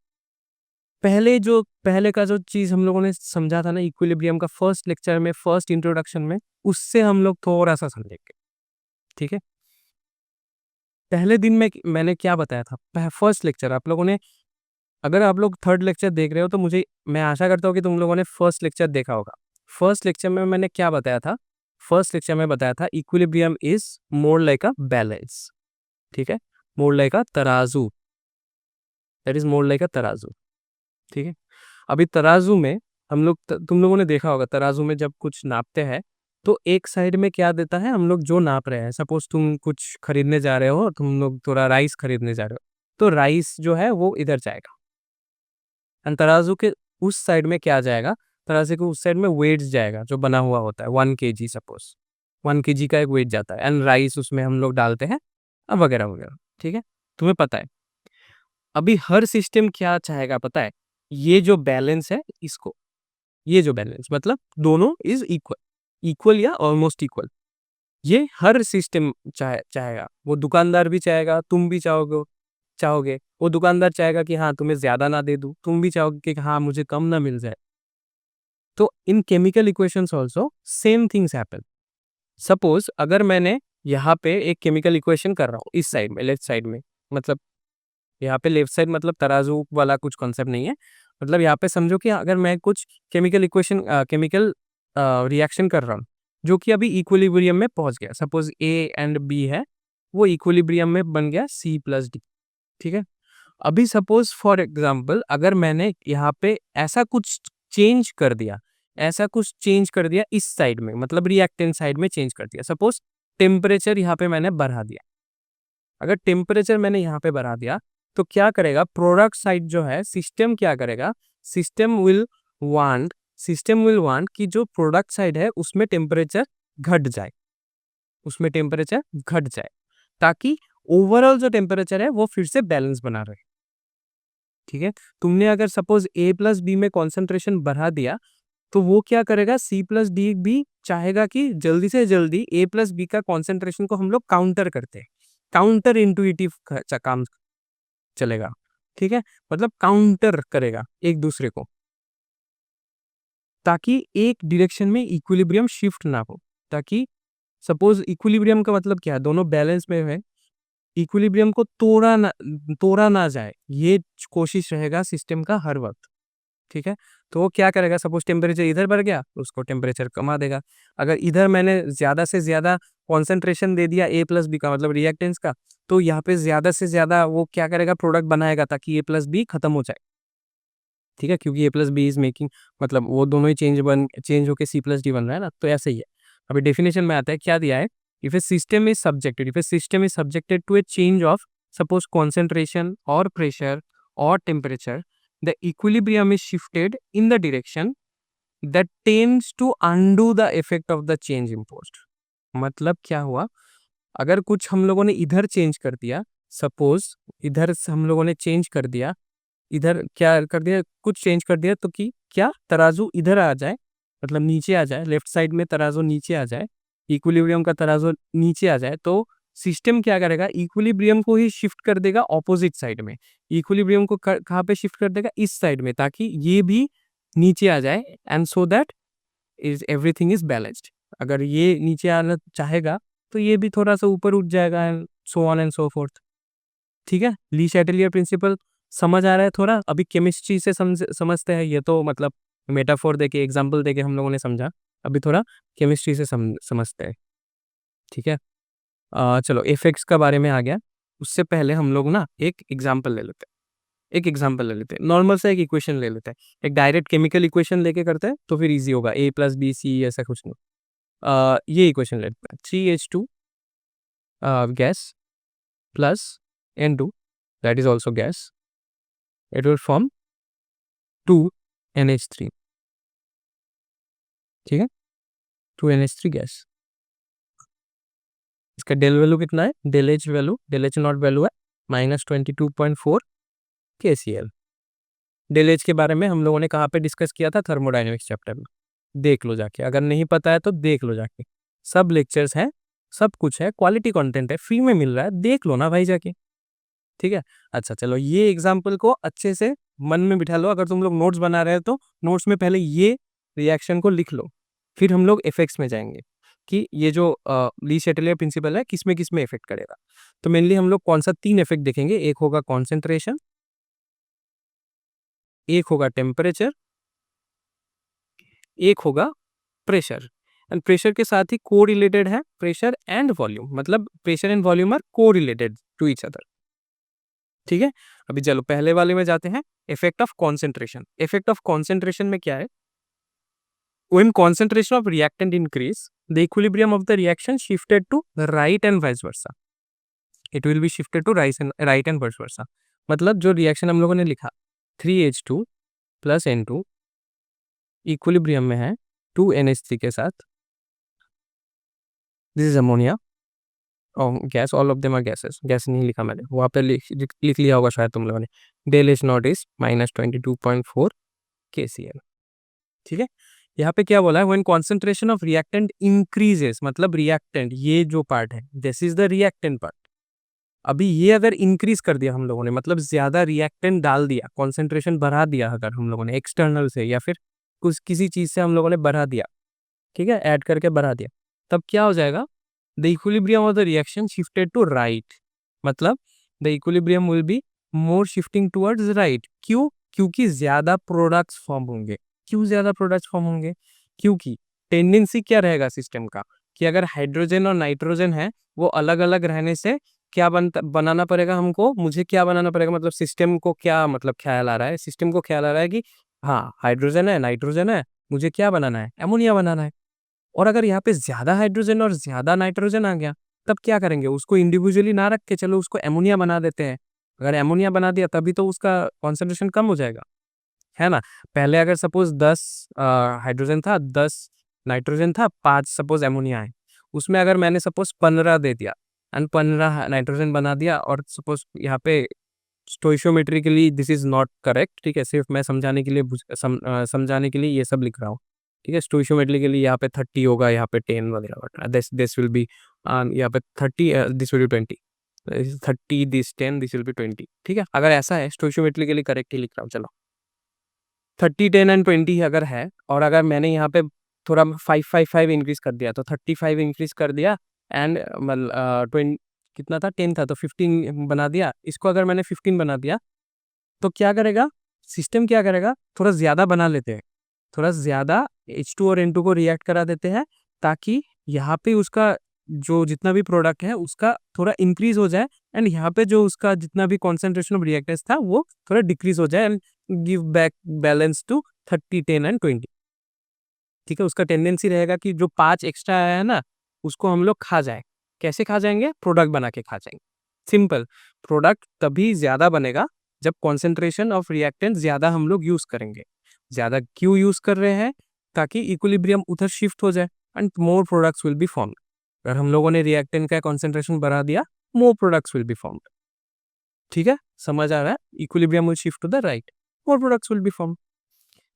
पहले का जो चीज हम लोगों ने समझा था ना इक्विलिब्रियम का, फर्स्ट लेक्चर में, फर्स्ट इंट्रोडक्शन में, उससे हम लोग थोड़ा सा समझेंगे। ठीक है, पहले दिन में मैंने क्या बताया था, फर्स्ट लेक्चर आप लोगों ने, अगर आप लोग थर्ड लेक्चर देख रहे हो तो मैं आशा करता हूँ कि तुम लोगों ने फर्स्ट लेक्चर देखा होगा। फर्स्ट लेक्चर में मैंने क्या बताया था, फर्स्ट लेक्चर में बताया था equilibrium is more like a balance. ठीक है, मोर लाइक अ तराजू, दैट इज मोर लाइक अ तराजू। ठीक है, अभी तराजू में हम लोग तुम लोगों ने देखा होगा, तराजू में जब कुछ नापते हैं तो एक साइड में क्या देता है, हम लोग जो नाप रहे हैं, सपोज तुम कुछ खरीदने जा रहे हो, तुम लोग थोड़ा राइस खरीदने जा रहे हो, तो राइस जो है वो इधर जाएगा, एंड तराजू के उस साइड में क्या जाएगा, तराजू के उस साइड में वेट्स जाएगा जो बना हुआ होता है, 1 kg, सपोज 1 kg का एक वेट जाता है, एंड राइस उसमें हम लोग डालते हैं, वगैरह वगैरह। ठीक है, तुम्हें पता है। अभी हर सिस्टम क्या चाहेगा पता है, ये जो बैलेंस है इसको, ये जो बैलेंस मतलब दोनों इज इक्वल, इक्वल या ऑलमोस्ट इक्वल, ये हर सिस्टम चाहेगा। वो दुकानदार भी चाहेगा, तुम भी चाहोगे, वो दुकानदार चाहेगा कि हाँ तुम्हें ज्यादा ना दे दूं, तुम भी चाहोगे कि हाँ मुझे कम ना मिल जाए। तो इन chemical equations also same things happen. Suppose अगर मैंने यहाँ पे एक केमिकल इक्वेशन कर रहा हूँ इस साइड में, लेफ्ट साइड में, मतलब यहाँ पे लेफ्ट साइड मतलब तराजू वाला कुछ कॉन्सेप्ट नहीं है, मतलब यहाँ पे समझो कि अगर मैं कुछ केमिकल रिएक्शन कर रहा हूँ जो कि अभी इक्विलिब्रियम में पहुंच गया, सपोज ए एंड बी है, वो इक्विलिब्रियम में बन गया C+D। ठीक है, अभी सपोज फॉर एग्जाम्पल अगर मैंने यहाँ पे ऐसा कुछ चेंज कर दिया, इस साइड में, मतलब रिएक्टेंट साइड में चेंज कर दिया, सपोज टेम्परेचर यहाँ पे मैंने बढ़ा दिया। अगर टेम्परेचर मैंने यहाँ पे बढ़ा दिया तो क्या करेगा, प्रोडक्ट साइड जो है, सिस्टम क्या करेगा, सिस्टम विल वांट कि जो प्रोडक्ट साइड है उसमें टेम्परेचर घट जाए, ताकि ओवरऑल जो टेम्परेचर है वो फिर से बैलेंस बना रहे। ठीक है, तुमने अगर सपोज A+B में कॉन्सेंट्रेशन बढ़ा दिया तो वो क्या करेगा, C+D भी चाहेगा कि जल्दी से जल्दी A+B का कॉन्सेंट्रेशन को हम लोग काउंटर करते हैं, काउंटर इंटुइटिव काम चलेगा। ठीक है, मतलब काउंटर करेगा एक दूसरे को, ताकि एक डायरेक्शन में इक्विलिब्रियम शिफ्ट ना हो, ताकि सपोज इक्विलिब्रियम का मतलब क्या है, दोनों बैलेंस में है, इक्विलिब्रियम को तोड़ा ना जाए, ये कोशिश रहेगा सिस्टम का हर वक्त। ठीक है, तो वो क्या करेगा, सपोज टेम्परेचर इधर बढ़ गया तो उसको टेम्परेचर कमा देगा। अगर इधर मैंने ज्यादा से ज्यादा कॉन्सेंट्रेशन दे दिया A+B का, मतलब रिएक्टेंस का, तो यहाँ पे ज्यादा से ज्यादा वो क्या करेगा, प्रोडक्ट बनाएगा ताकि A+B खत्म हो जाए। ठीक है, क्योंकि A+B इज मेकिंग, मतलब वो दोनों ही चेंज होकर C+D बन रहा है ना, तो ऐसे ही है। अभी डेफिनेशन में आता है, क्या दिया है, if a system is subjected to a change of suppose concentration और प्रेशर और temperature, the equilibrium is shifted in the direction that tends to undo the effect of the change imposed. मतलब क्या हुआ, अगर कुछ हम लोगों ने इधर चेंज कर दिया, सपोज इधर हम लोगों ने चेंज कर दिया, इधर क्या कर दिया, कुछ चेंज कर दिया, तो कि क्या तराजू इधर आ जाए, मतलब नीचे आ जाए, लेफ्ट साइड में तराजू नीचे आ जाए, इक्विलिब्रियम का तराजू नीचे आ जाए, तो सिस्टम क्या करेगा, इक्विलिब्रियम को ही शिफ्ट कर देगा ऑपोजिट साइड में। इक्विलिब्रियम को कहाँ पे शिफ्ट कर देगा, इस साइड में, ताकि ये भी नीचे आ जाए, and so that is everything is balanced. अगर ये नीचे आना चाहेगा तो ये भी थोड़ा सा ऊपर उठ जाएगा, and so on and so fourth. ठीक है, ली शैटेलियर प्रिंसिपल समझ आ रहा है थोड़ा? अभी केमिस्ट्री से समझते हैं, ये तो मतलब मेटाफोर देके एग्जांपल देके हम लोगों ने समझा, अभी थोड़ा केमिस्ट्री से समझते हैं, ठीक है। चलो इफेक्ट्स का बारे में आ गया, उससे पहले हम लोग ना एक एग्जांपल ले लेते हैं, एक एग्जांपल ले लेते हैं, नॉर्मल सा एक इक्वेशन ले लेते हैं, एक डायरेक्ट केमिकल इक्वेशन लेके करते हैं तो फिर इजी होगा, ए प्लस बी सी ऐसा कुछ नहीं। ये इक्वेशन लेते हैं, 3H2 gas plus N2 that is also gas, it will form 2NH3, ठीक है, 2NH3 गैस। इसका डेल वैल्यू कितना है, डेल एच नॉट वैल्यू है -22.4 KCl। डेल एच के बारे में हम लोगों ने कहाँ पे डिस्कस किया था, थर्मोडाइनमिक्स चैप्टर में, देख लो जाके, अगर नहीं पता है तो देख लो जाके, सब लेक्चर्स हैं, सब कुछ है, क्वालिटी कंटेंट है, फ्री में मिल रहा है, देख लो ना भाई जाके, ठीक है। अच्छा चलो ये एग्जाम्पल को अच्छे से मन में बिठा लो, अगर तुम लोग नोट्स बना रहे हो तो नोट्स में पहले ये रिएक्शन को लिख लो, फिर हम लोग इफेक्ट्स में जाएंगे कि ये जो ली शैटेलियर प्रिंसिपल है किस में इफेक्ट करेगा। तो मेनली हम लोग कौन सा 3 इफेक्ट देखेंगे, एक होगा कॉन्सेंट्रेशन, एक होगा टेम्परेचर, एक होगा प्रेशर। एंड प्रेशर के साथ ही को रिलेटेड है प्रेशर एंड वॉल्यूम, मतलब प्रेशर एंड वॉल्यूम आर को रिलेटेड टू ईच अदर, ठीक है। अभी चलो पहले वाले में जाते हैं, effect of concentration. Effect of concentration में क्या है, when concentration of reactant increase, the equilibrium of the reaction shifted to right and vice versa, it will be shifted to right and vice versa। मतलब जो रिएक्शन हम लोगों ने लिखा 3H2 प्लस N2 इक्विलिब्रियम में है 2NH3 के साथ, दिस इज अमोनिया और gas, all of them are gases, gas नहीं लिखा मैंने, वहाँ पे लिख लिया होगा शायद तुम लोगों ने, del H naught is -22.4 KCl, ठीक है। यहाँ पे क्या बोला है, when concentration of reactant increases, मतलब रिएक्टेंट ये जो पार्ट है, this is the reactant part, अभी ये अगर इंक्रीज कर दिया हम लोगों ने, मतलब ज्यादा रिएक्टेंट डाल दिया, कॉन्सेंट्रेशन बढ़ा दिया अगर हम लोगों ने एक्सटर्नल से या फिर कुछ किसी चीज से हम लोगों ने बढ़ा दिया, ठीक है, ऐड करके बढ़ा दिया, तब क्या हो जाएगा, the equilibrium of the reaction shifted to right, मतलब the equilibrium will be more shifting towards right. क्यों, क्योंकि ज्यादा प्रोडक्ट्स फॉर्म होंगे। क्यों ज्यादा प्रोडक्ट्स फॉर्म होंगे, क्योंकि टेंडेंसी क्या रहेगा सिस्टम का, कि अगर हाइड्रोजन और नाइट्रोजन है वो अलग अलग रहने से क्या बनाना पड़ेगा हमको, मुझे क्या बनाना पड़ेगा, मतलब सिस्टम को क्या मतलब ख्याल आ रहा है, सिस्टम को ख्याल आ रहा है कि हाँ हाइड्रोजन है नाइट्रोजन है, मुझे क्या बनाना है, एमोनिया बनाना है। और अगर यहाँ पे ज्यादा हाइड्रोजन और ज्यादा नाइट्रोजन आ गया तब क्या करेंगे, उसको इंडिविजुअली ना रख के चलो उसको एमोनिया बना देते हैं। अगर एमोनिया बना दिया तभी तो उसका कॉन्सेंट्रेशन कम हो जाएगा, है ना। पहले अगर सपोज 10 हाइड्रोजन था, 10 नाइट्रोजन था, 5 सपोज एमोनिया है, उसमें अगर मैंने सपोज 15 दे दिया एंड 15 नाइट्रोजन बना दिया, और सपोज यहाँ पे स्टोइशियोमेट्रिकली दिस इज नॉट करेक्ट, ठीक है, सिर्फ मैं समझाने के लिए समझाने के लिए ये सब लिख रहा हूँ, ठीक है। स्टोइशियोमेट्रिकली यहाँ पे 30 होगा, यहाँ पे 10 वगैरह वगैरह, दिस विल बी यहाँ पे 30, this will be 20, 30 this 10, this will be 20, ठीक है। अगर ऐसा है स्टोइशियोमेट्रिकली करेक्ट ही लिख रहा हूँ, चलो 30 10 एंड 20 अगर है, और अगर मैंने यहाँ पे थोड़ा 5 इंक्रीज कर दिया तो 35 इंक्रीज कर दिया, एंड मतलब 20 कितना था, 10 था तो 15 बना दिया, इसको अगर मैंने 15 बना दिया तो क्या करेगा सिस्टम, क्या करेगा, थोड़ा ज्यादा बना लेते हैं, थोड़ा ज्यादा H2 और N2 को रिएक्ट करा देते हैं, ताकि यहाँ पे उसका जो जितना भी प्रोडक्ट है उसका थोड़ा इंक्रीज हो जाए, एंड यहाँ पे जो उसका जितना भी कॉन्सेंट्रेशन ऑफ रिएक्टेंस था वो थोड़ा डिक्रीज हो जाए, and give back balance to 30 10 and 20, ठीक है। उसका टेंडेंसी रहेगा कि जो 5 एक्स्ट्रा आया है ना उसको हम लोग खा जाए। कैसे खा जाएंगे, प्रोडक्ट बना के खा जाएंगे, सिंपल। प्रोडक्ट तभी ज्यादा बनेगा जब कॉन्सेंट्रेशन ऑफ रिएक्टेंट ज्यादा हम लोग यूज करेंगे। ज्यादा क्यों यूज कर रहे हैं, ताकि इक्विलिब्रियम उधर शिफ्ट हो जाए and more products will be form. अगर हम लोगों ने रिएक्टेंट का कॉन्सेंट्रेशन बढ़ा दिया, more products will be form, ठीक है, समझ आ रहा है, equilibrium will shift to the right, more products will be form.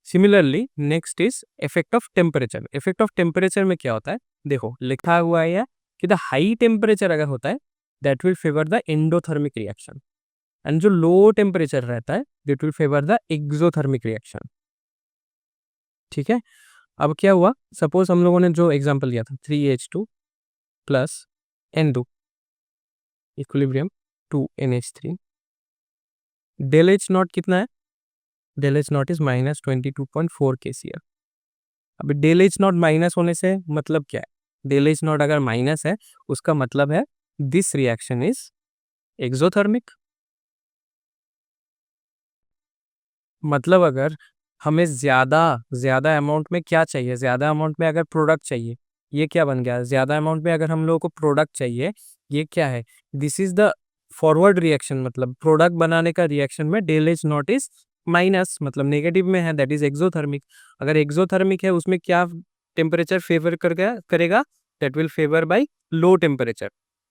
Similarly next is effect of temperature. Effect of temperature में क्या होता है, देखो लिखा हुआ है कि द हाई टेम्परेचर अगर होता है that will favour the endothermic reaction, and जो लो टेम्परेचर रहता है that will favour the exothermic reaction, ठीक है। अब क्या हुआ, सपोज हम लोगों ने जो एग्जांपल लिया था 3H2 plus N2 equilibrium 2NH3। Del H naught कितना है? Del H naught is -22.4 KCl। अभी डेल एच नॉट माइनस होने से मतलब क्या है? डेल एच नॉट अगर माइनस है उसका मतलब है दिस रिएक्शन इज एक्सोथर्मिक। मतलब अगर हमें ज्यादा ज्यादा अमाउंट में क्या चाहिए, ज्यादा अमाउंट में अगर प्रोडक्ट चाहिए, ये क्या बन गया? ज्यादा अमाउंट में अगर हम लोगों को प्रोडक्ट चाहिए, ये क्या है? This is the forward reaction. मतलब प्रोडक्ट बनाने का रिएक्शन में del H naught is minus, मतलब नेगेटिव में है, दैट इज एक्सोथर्मिक। अगर एक्सोथर्मिक है उसमें क्या टेम्परेचर फेवर करेगा? That will favour by low temperature.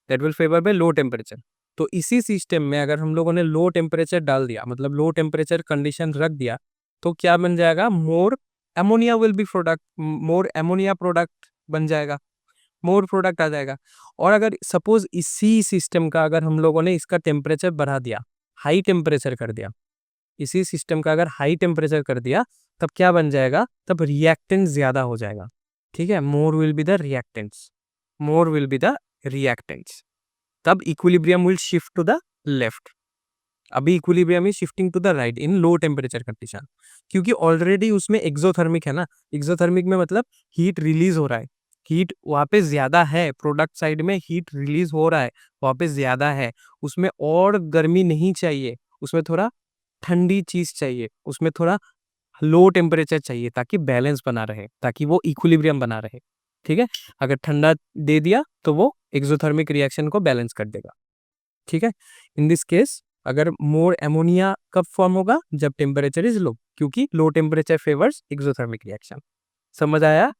That will favour by low temperature. तो इसी सिस्टम में अगर हम लोगों ने लो टेम्परेचर डाल दिया, मतलब लो टेम्परेचर कंडीशन रख दिया, तो क्या बन जाएगा? More ammonia will be product, more ammonia product बन जाएगा, मोर प्रोडक्ट आ जाएगा। और अगर सपोज इसी सिस्टम का अगर हम लोगों ने इसका टेम्परेचर बढ़ा दिया, हाई टेम्परेचर कर दिया, इसी सिस्टम का अगर हाई टेम्परेचर कर दिया, तब क्या बन जाएगा? तब रिएक्टेंस ज्यादा हो जाएगा। ठीक है, more will be the reactants, more will be the reactants. तब equilibrium will shift to the left. अभी equilibrium is shifting to the right in low temperature condition, क्योंकि ऑलरेडी उसमें एक्सोथर्मिक है ना। एक्सोथर्मिक में मतलब हीट रिलीज हो रहा है, हीट वहाँ पे ज्यादा है, प्रोडक्ट साइड में हीट रिलीज हो रहा है, वहाँ पे ज्यादा है, उसमें और गर्मी नहीं चाहिए, उसमें थोड़ा ठंडी चीज चाहिए, उसमें थोड़ा लो टेम्परेचर चाहिए, ताकि बैलेंस बना रहे, ताकि वो इक्विलिब्रियम बना रहे। ठीक है, अगर ठंडा दे दिया तो वो एक्सोथर्मिक रिएक्शन को बैलेंस कर देगा। ठीक है, इन दिस केस अगर मोर एमोनिया कब फॉर्म होगा? जब टेम्परेचर इज लो, क्योंकि low temperature favours exothermic reaction. समझ आया?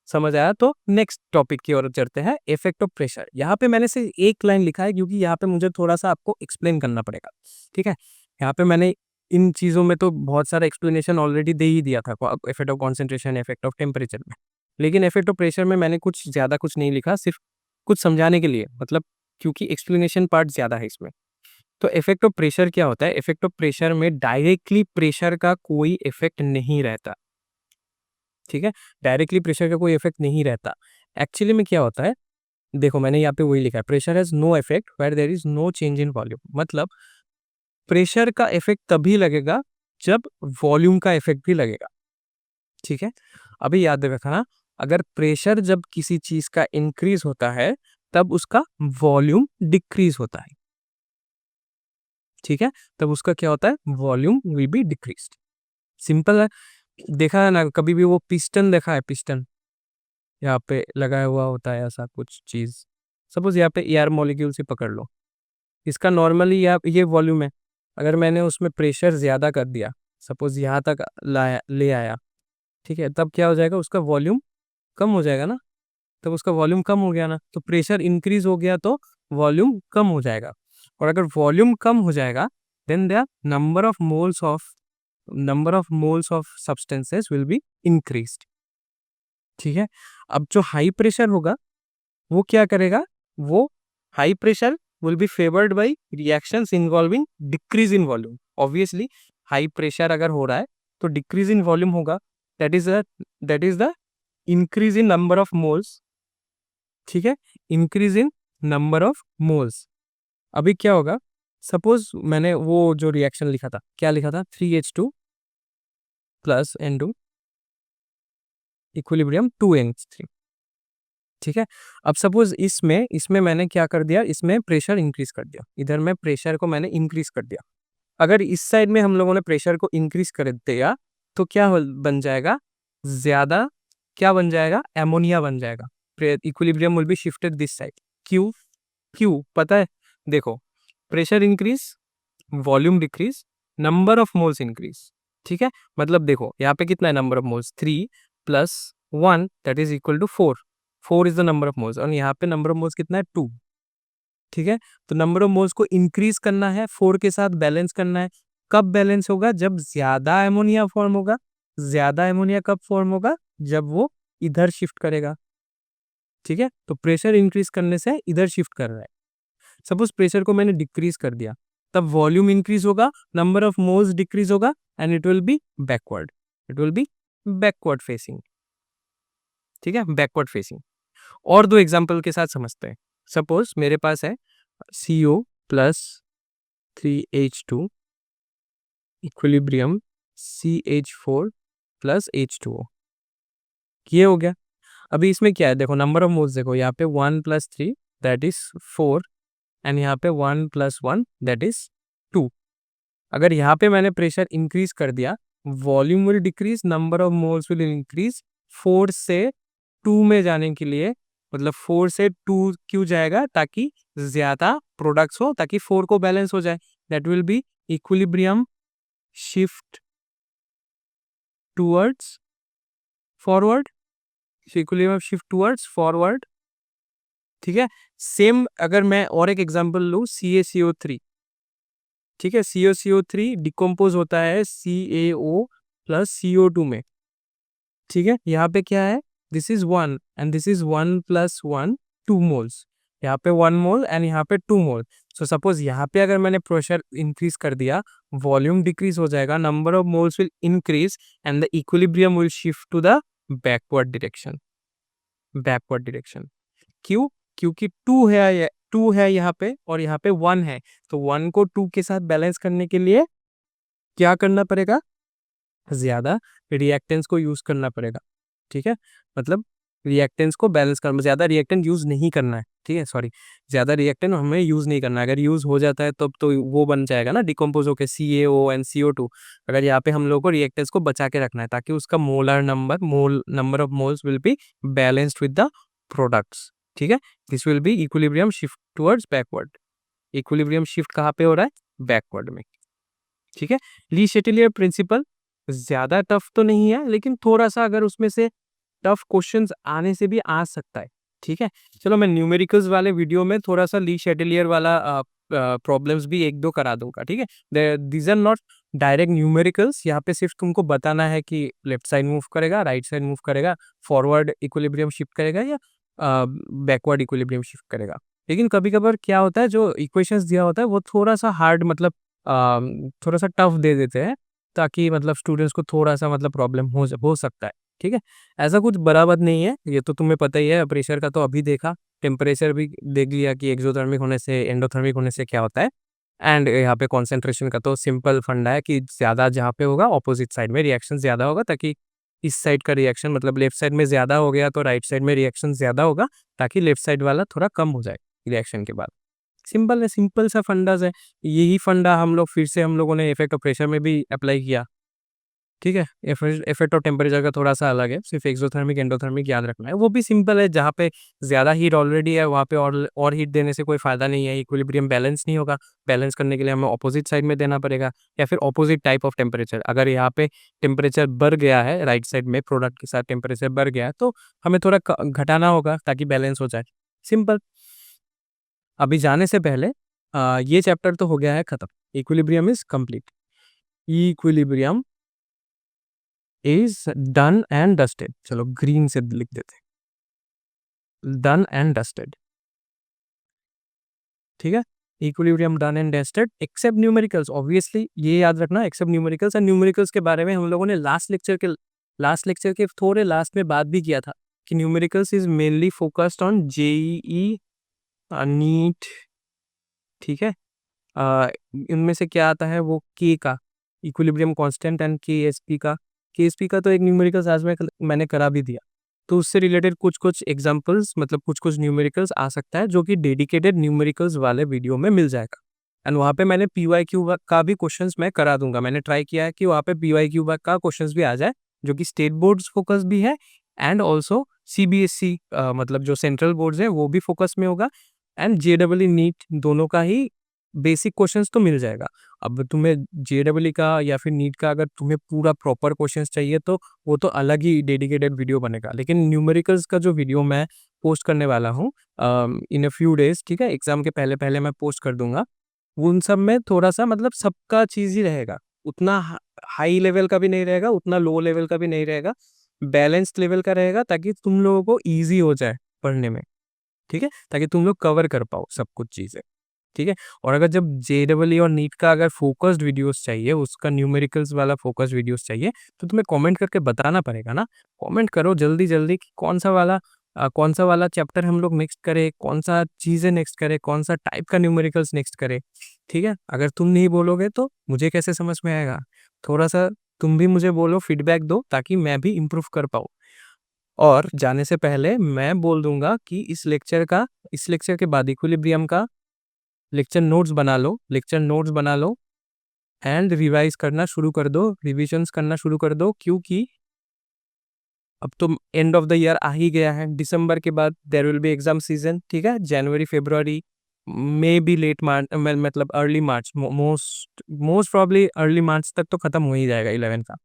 समझ आया तो नेक्स्ट टॉपिक की ओर चलते हैं, इफेक्ट ऑफ प्रेशर। यहाँ पे मैंने सिर्फ एक लाइन लिखा है, क्योंकि यहाँ पे मुझे थोड़ा सा आपको एक्सप्लेन करना पड़ेगा। ठीक है, यहाँ पे मैंने इन चीज़ों में तो बहुत सारा एक्सप्लेनेशन ऑलरेडी दे ही दिया था, effect of concentration, effect of temperature में। लेकिन इफेक्ट ऑफ प्रेशर में मैंने कुछ ज़्यादा कुछ नहीं लिखा, सिर्फ कुछ समझाने के लिए, मतलब क्योंकि एक्सप्लेनेशन पार्ट ज़्यादा है इसमें। तो इफेक्ट ऑफ प्रेशर क्या होता है? इफेक्ट ऑफ प्रेशर में डायरेक्टली प्रेशर का कोई इफेक्ट नहीं रहता। ठीक है, डायरेक्टली प्रेशर का कोई इफेक्ट नहीं रहता। एक्चुअली में क्या होता है, देखो मैंने यहाँ पे वही लिखा है, pressure has no effect where there is no change in volume. मतलब प्रेशर का इफेक्ट तभी लगेगा जब वॉल्यूम का इफेक्ट भी लगेगा। ठीक है, अभी याद रखना, अगर प्रेशर जब किसी चीज का इंक्रीज होता है, तब उसका वॉल्यूम डिक्रीज होता है। ठीक है, तब उसका क्या होता है? Volume will be decreased. Simple है। देखा है ना कभी भी वो पिस्टन देखा है? पिस्टन यहाँ पे लगाया हुआ होता है, ऐसा कुछ चीज। सपोज यहाँ पे एयर मॉलिक्यूल से पकड़ लो, इसका नॉर्मली ये वॉल्यूम है। अगर मैंने उसमें प्रेशर ज्यादा कर दिया, सपोज यहाँ तक लाया ले आया, ठीक है, तब क्या हो जाएगा? उसका वॉल्यूम कम हो जाएगा ना। तब उसका वॉल्यूम कम हो गया ना, तो प्रेशर इंक्रीज हो गया तो वॉल्यूम कम हो जाएगा। और अगर वॉल्यूम कम हो जाएगा, then the number of moles of substances will be increased. ठीक है, अब जो हाई प्रेशर होगा वो क्या करेगा? वो high pressure will be favoured by reactions involving decrease in volume. Obviously high pressure अगर हो रहा है तो डिक्रीज इन वॉल्यूम होगा, that is the increase in number of moles. ठीक है, increase in number of moles. अभी क्या होगा? सपोज मैंने वो जो रिएक्शन लिखा था, क्या लिखा था? 3H2 plus N2 equilibrium 2NH3। ठीक है, अब सपोज इसमें इसमें मैंने क्या कर दिया? इसमें प्रेशर इंक्रीज कर दिया, इधर में प्रेशर को मैंने इंक्रीज कर दिया। अगर इस साइड में हम लोगों ने प्रेशर को इंक्रीज कर दिया, तो क्या बन जाएगा? ज्यादा क्या बन जाएगा? एमोनिया बन जाएगा। Equilibrium will be shifted this side. क्यों? क्यों पता है? देखो, pressure increase, volume decrease, number of moles increase. ठीक है, मतलब देखो यहाँ पे कितना है number of moles? 3 plus 1 that is equal to 4। 4 is the number of moles, और यहाँ पे नंबर ऑफ मोल्स कितना है? 2। ठीक है, तो नंबर ऑफ मोल्स को इंक्रीज करना है, 4 के साथ बैलेंस करना है। कब बैलेंस होगा? जब ज्यादा एमोनिया फॉर्म होगा। ज्यादा एमोनिया कब फॉर्म होगा? जब वो इधर शिफ्ट करेगा। ठीक है, तो प्रेशर इंक्रीज करने से इधर शिफ्ट कर रहा है। सपोज प्रेशर को मैंने डिक्रीज कर दिया, तब वॉल्यूम इंक्रीज होगा, नंबर ऑफ मोल्स डिक्रीज होगा, and it will B backward. It will B backward facing. ठीक है, बैकवर्ड फेसिंग। और दो एग्जांपल के साथ समझते हैं। सपोज मेरे पास है CO plus 3H2 equilibrium CH4 plus H2O। ये हो गया। अभी इसमें क्या है, देखो नंबर ऑफ मोल्स देखो, यहाँ पे 1 + 3 दैट इज 4 एंड यहाँ पे 1 + 1 दैट इज 2। अगर यहाँ पे मैंने प्रेशर इंक्रीज कर दिया, volume will decrease, number of moles will increase. 4 से 2 में जाने के लिए, मतलब 4 से 2 क्यों जाएगा, ताकि ज्यादा प्रोडक्ट्स हो, ताकि 4 को बैलेंस हो जाए। That will B equilibrium shift towards forward, equilibrium shift towards forward. ठीक है। सेम अगर मैं और एक एग्जांपल लूं, CaCO3। ठीक है, CaCO3 डिकम्पोज होता है CaO प्लस CO2 में। ठीक है, यहाँ पे क्या है, this is 1 and this is 1 + 1 2 moles. यहाँ पे 1 मोल एंड यहाँ पे 2 मोल। सो सपोज यहाँ पे अगर मैंने प्रेशर इंक्रीज कर दिया, वॉल्यूम डिक्रीज हो जाएगा, number of moles will increase and the equilibrium will shift to the backward direction. Backward direction क्यों? क्योंकि 2 है यहाँ पे और यहाँ पे 1 है, तो 1 को 2 के साथ बैलेंस करने के लिए क्या करना पड़ेगा, ज्यादा रिएक्टेंस को यूज करना पड़ेगा। ठीक है, मतलब रिएक्टेंस को बैलेंस करना, ज्यादा रिएक्टेंट यूज नहीं करना है। ठीक है, सॉरी, ज्यादा रिएक्टेंट हमें यूज नहीं करना है। अगर यूज हो जाता है तब तो वो बन जाएगा ना डिकम्पोज होकर CaO एंड CO2। अगर यहाँ पे हम लोग को रिएक्टेंस को बचा के रखना है ताकि उसका molar number of moles will be balanced with the products. ठीक है, this will be equilibrium shift towards backward. Equilibrium shift कहाँ पे हो रहा है, बैकवर्ड में। ठीक है, ली शेटेलियर प्रिंसिपल ज्यादा टफ तो नहीं है, लेकिन थोड़ा सा अगर उसमें से टफ क्वेश्चंस आने से भी आ सकता है। ठीक है, चलो मैं न्यूमेरिकल्स वाले वीडियो में थोड़ा सा ली शेटेलियर वाला प्रॉब्लम्स भी एक दो करा दूंगा। ठीक है, these are not direct numericals, यहाँ पे सिर्फ तुमको बताना है कि लेफ्ट साइड मूव करेगा, राइट साइड मूव करेगा, फॉरवर्ड इक्विलिब्रियम शिफ्ट करेगा या बैकवर्ड इक्विलिब्रियम शिफ्ट करेगा। लेकिन कभी कभार क्या होता है, जो इक्वेशंस दिया होता है वो थोड़ा सा हार्ड, मतलब थोड़ा सा टफ दे देते हैं, ताकि मतलब स्टूडेंट्स को थोड़ा सा मतलब प्रॉब्लम हो सकता है। ठीक है, ऐसा कुछ बराबर नहीं है, ये तो तुम्हें पता ही है। प्रेशर का तो अभी देखा, टेम्परेचर भी देख लिया कि एक्सोथर्मिक होने से एंडोथर्मिक होने से क्या होता है। एंड यहाँ पे कॉन्सेंट्रेशन का तो सिंपल फंडा है कि ज्यादा जहाँ पे होगा ऑपोजिट साइड में रिएक्शन ज्यादा होगा, ताकि इस साइड का रिएक्शन, मतलब लेफ्ट साइड में ज्यादा हो गया तो राइट साइड में रिएक्शन ज्यादा होगा, ताकि लेफ्ट साइड वाला थोड़ा कम हो जाए रिएक्शन के बाद। सिंपल है, सिंपल सा फंडाज है। यही फंडा हम लोगों ने इफेक्ट ऑफ प्रेशर में भी अप्लाई किया। ठीक है, इफेक्ट ऑफ टेम्परेचर का थोड़ा सा अलग है, सिर्फ एक्सोथर्मिक एंडोथर्मिक याद रखना है। वो भी सिंपल है, जहाँ पे ज्यादा हीट ऑलरेडी है वहाँ पे और हीट देने से कोई फायदा नहीं है, इक्विलिब्रियम बैलेंस नहीं होगा। बैलेंस करने के लिए हमें ऑपोजिट साइड में देना पड़ेगा, या फिर ऑपोजिट टाइप ऑफ टेम्परेचर। अगर यहाँ पे टेम्परेचर बढ़ गया है राइट साइड में, प्रोडक्ट के साथ टेम्परेचर बढ़ गया है, तो हमें थोड़ा घटाना होगा ताकि बैलेंस हो जाए। सिंपल। अभी जाने से पहले ये चैप्टर तो हो गया है खत्म, equilibrium is complete. Equilibrium is done and dusted. चलो ग्रीन से लिख देते, डन एंड डस्टेड। ठीक है, equilibrium done and dusted except numericals. Obviously ये याद रखना, एक्सेप्ट न्यूमेरिकल्स। एंड न्यूमेरिकल्स के बारे में हम लोगों ने लास्ट लेक्चर के थोड़े लास्ट में बात भी किया था कि numericals is mainly focused on JEE NEET. ठीक है, इनमें से क्या आता है, वो के का इक्विलिब्रियम कांस्टेंट एंड के एस पी का तो एक न्यूमेरिकल्स आज मैंने करा भी दिया। तो उससे रिलेटेड कुछ कुछ एग्जांपल्स, मतलब कुछ कुछ न्यूमेरिकल्स आ सकता है, जो कि डेडिकेटेड न्यूमेरिकल्स वाले वीडियो में मिल जाएगा। एंड वहाँ पे मैंने PYQ का भी क्वेश्चंस मैं करा दूंगा। मैंने ट्राई किया है कि वहाँ पे PYQ का क्वेश्चंस भी आ जाए, जो कि स्टेट बोर्ड्स फोकस भी है एंड ऑल्सो CBSE, मतलब जो सेंट्रल बोर्ड्स है वो भी फोकस में होगा, एंड JEE नीट दोनों का ही बेसिक क्वेश्चंस तो मिल जाएगा। अब तुम्हें JEE का या फिर नीट का अगर तुम्हें पूरा प्रॉपर क्वेश्चंस चाहिए तो वो तो अलग ही डेडिकेटेड वीडियो बनेगा। लेकिन न्यूमेरिकल्स का जो वीडियो मैं पोस्ट करने वाला हूँ इन अ फ्यू डेज, ठीक है, एग्जाम के पहले पहले मैं पोस्ट कर दूंगा। उन सब में थोड़ा सा मतलब सबका चीज ही रहेगा, उतना हाई लेवल का भी नहीं रहेगा, उतना लो लेवल का भी नहीं रहेगा, बैलेंस्ड लेवल का रहेगा, ताकि तुम लोगों को ईजी हो जाए पढ़ने में। ठीक है, ताकि तुम लोग कवर कर पाओ सब कुछ चीजें। ठीक है, और अगर जब JEE और नीट का अगर फोकस्ड वीडियोस चाहिए, उसका न्यूमेरिकल्स वाला फोकस्ड वीडियोस चाहिए, तो तुम्हें कमेंट करके बताना पड़ेगा ना। कमेंट करो जल्दी जल्दी कि कौन सा वाला कौन सा वाला चैप्टर हम लोग नेक्स्ट करें, कौन सा चीज़ें नेक्स्ट करें, कौन सा टाइप का न्यूमेरिकल्स नेक्स्ट करें। ठीक है, अगर तुम नहीं बोलोगे तो मुझे कैसे समझ में आएगा। थोड़ा सा तुम भी मुझे बोलो, फीडबैक दो, ताकि मैं भी इम्प्रूव कर पाऊँ। और जाने से पहले मैं बोल दूंगा कि इस लेक्चर के बाद इक्विलिब्रियम का लेक्चर नोट्स बना लो एंड रिवाइज करना शुरू कर दो, रिविजन्स करना शुरू कर दो, क्योंकि अब तो एंड ऑफ द ईयर आ ही गया है। दिसंबर के बाद there will be exam season. ठीक है, जनवरी, फरवरी, मे बी लेट मार्च, मतलब early March, most probably early March तक तो खत्म हो ही जाएगा 11 का।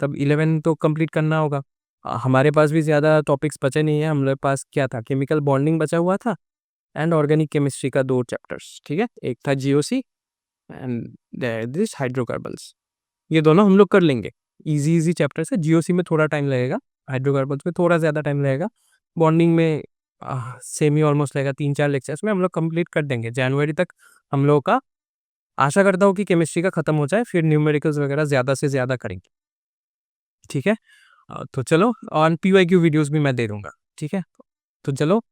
तब 11 तो कंप्लीट करना होगा। हमारे पास भी ज़्यादा टॉपिक्स बचे नहीं है। हमारे पास क्या था, केमिकल बॉन्डिंग बचा हुआ था एंड ऑर्गेनिक केमिस्ट्री का 2 चैप्टर्स। ठीक है, एक था जीओसी एंड दिस हाइड्रोकार्बन्स। ये दोनों हम लोग कर लेंगे। इजी चैप्टर्स है। जीओसी में थोड़ा टाइम लगेगा, हाइड्रोकार्बन्स में थोड़ा ज़्यादा टाइम लगेगा, बॉन्डिंग में सेम ही ऑलमोस्ट लगेगा। 3-4 लेक्चर्स में हम लोग कंप्लीट कर देंगे जनवरी तक। हम लोग का आशा करता हूँ कि केमिस्ट्री का खत्म हो जाए, फिर न्यूमेरिकल्स वगैरह ज़्यादा से ज़्यादा करेंगे। ठीक है, तो चलो, और पीवाईक्यू वीडियोस भी मैं दे दूंगा। ठीक है, तो चलो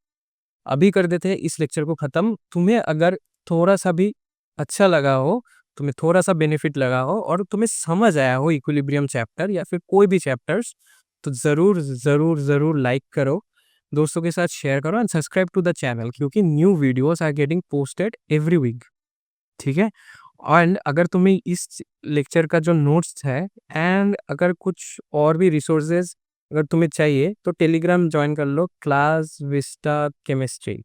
अभी कर देते हैं इस लेक्चर को ख़त्म। तुम्हें अगर थोड़ा सा भी अच्छा लगा हो, तुम्हें थोड़ा सा बेनिफिट लगा हो और तुम्हें समझ आया हो इक्विलिब्रियम चैप्टर या फिर कोई भी चैप्टर्स, तो ज़रूर ज़रूर ज़रूर लाइक करो, दोस्तों के साथ शेयर करो and subscribe to the channel, क्योंकि new videos are getting posted every week. ठीक है, एंड अगर तुम्हें इस लेक्चर का जो नोट्स है एंड अगर कुछ और भी रिसोर्सेज अगर तुम्हें चाहिए, तो टेलीग्राम ज्वाइन कर लो, क्लास विस्टा केमिस्ट्री।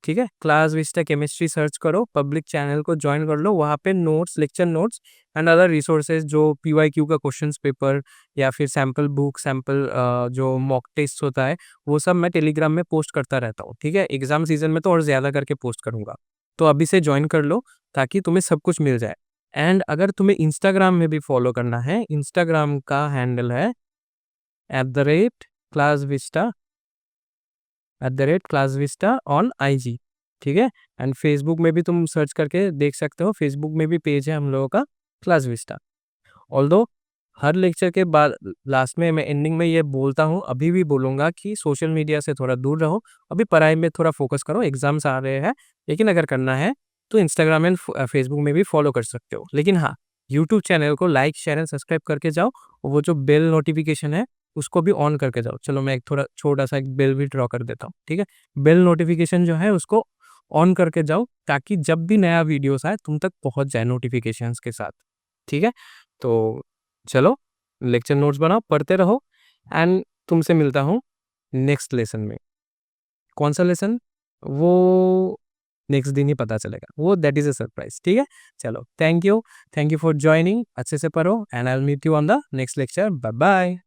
ठीक है, क्लास विस्टा केमिस्ट्री सर्च करो, पब्लिक चैनल को ज्वाइन कर लो। वहाँ पे notes, lecture notes and other resources, जो पीवाईक्यू का क्वेश्चंस पेपर या फिर सैम्पल बुक, सैम्पल जो मॉक टेस्ट होता है, वो सब मैं टेलीग्राम में पोस्ट करता रहता हूँ। ठीक है, एग्जाम सीजन में तो और ज़्यादा करके पोस्ट करूँगा, तो अभी से ज्वाइन कर लो ताकि तुम्हें सब कुछ मिल जाए। एंड अगर तुम्हें इंस्टाग्राम में भी फॉलो करना है, इंस्टाग्राम का हैंडल है @classvista ऑन IG। ठीक है, एंड फेसबुक में भी तुम सर्च करके देख सकते हो, फेसबुक में भी पेज है हम लोगों का क्लास विस्टा। ऑल्दो हर लेक्चर के बाद लास्ट में मैं एंडिंग में ये बोलता हूँ, अभी भी बोलूँगा कि सोशल मीडिया से थोड़ा दूर रहो, अभी पढ़ाई में थोड़ा फोकस करो, एग्जाम्स आ रहे हैं। लेकिन अगर करना है तो इंस्टाग्राम एंड फेसबुक में भी फॉलो कर सकते हो। लेकिन हाँ, यूट्यूब चैनल को लाइक, शेयर एंड सब्सक्राइब करके जाओ, और वो जो बेल नोटिफिकेशन है उसको भी ऑन करके जाओ। चलो मैं एक थोड़ा छोटा सा एक बेल भी ड्रॉ कर देता हूँ। ठीक है, बेल नोटिफिकेशन जो है उसको ऑन करके जाओ, ताकि जब भी नया वीडियोस आए तुम तक पहुँच जाए नोटिफिकेशंस के साथ। ठीक है, तो चलो लेक्चर नोट्स बनाओ, पढ़ते रहो एंड तुमसे मिलता हूँ नेक्स्ट लेसन में। कौन सा लेसन, वो नेक्स्ट दिन ही पता चलेगा, वो दैट इज अ सरप्राइज। ठीक है, चलो थैंक यू फॉर ज्वाइनिंग, अच्छे से पढ़ो and I will meet you on the next lecture. Bye bye.